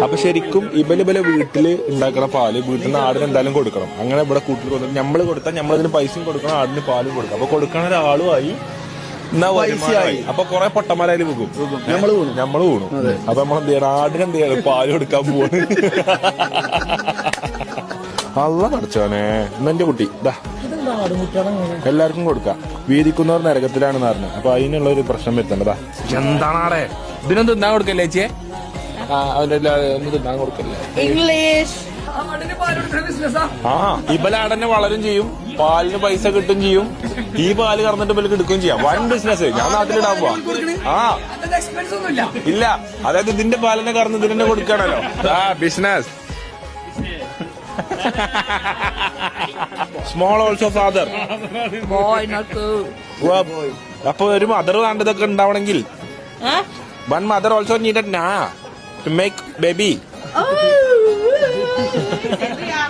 അപ്പൊ ശരിക്കും ഇവലെ വീട്ടില് ഉണ്ടാക്കുന്ന പാല് വീട്ടിൽ നിന്ന് ആടിന് എന്തായാലും കൊടുക്കണം. അങ്ങനെ ഇവിടെ കൂട്ടിൽ കൊടുക്കണം. നമ്മള് കൊടുത്താൽ നമ്മളതിന് പൈസയും കൊടുക്കണം, ആടിന് പാലും കൊടുക്കണം. അപ്പൊ കൊടുക്കണ ഒരാളുമായി എന്നാ വരുമാനമായി. അപ്പൊ കുറെ പൊട്ടന്മാരായാലും പോകും, നമ്മള് വീണു. അപ്പൊ നമ്മളെന്ത് ചെയ്യണം, ആടിന് എന്ത് ചെയ്യണം, പാല് കൊടുക്കാൻ പോവാണ്. അല്ല പഠിച്ചോനെ, എന്നെ കുട്ടി ഇതാ എല്ലാവർക്കും കൊടുക്കാം. വീതിക്കുന്നവർ നരകത്തിലാണെന്ന് പറഞ്ഞു. അപ്പൊ അതിനുള്ള ഒരു പ്രശ്നം വരുത്തണ്ടതാ. എന്താണാടെ ഇതിനൊന്നും തിന്നാൻ കൊടുക്കല്ലേ ചേച്ചിയെ? അവന്റെ ഒന്നും തിന്നാൻ കൊടുക്കല്ലേ? ഇംഗ്ലീഷ്. ഇവലാടന്നെ വളരും ചെയ്യും, പാലിന് പൈസ കിട്ടും ചെയ്യും. ഈ പാല് കറന്നിട്ട് ഇവർക്ക് എടുക്കുകയും ചെയ്യാം. വൻ ബിസിനസ്. ഞാൻ നാട്ടിലിടാൻ പോവാ. ഇല്ല, അതായത് ഇതിന്റെ പാലിനെ കറന്ന് ഇതിനെ കൊടുക്കണല്ലോ. ബിസിനസ്. Small also father. അപ്പൊ ഒരു മദർ വേണ്ടതൊക്കെ ഉണ്ടാവണമെങ്കിൽ വൺ മദർ ഓൾസോ നീഡഡ് നാ ടു മേക്ക് ബേബി.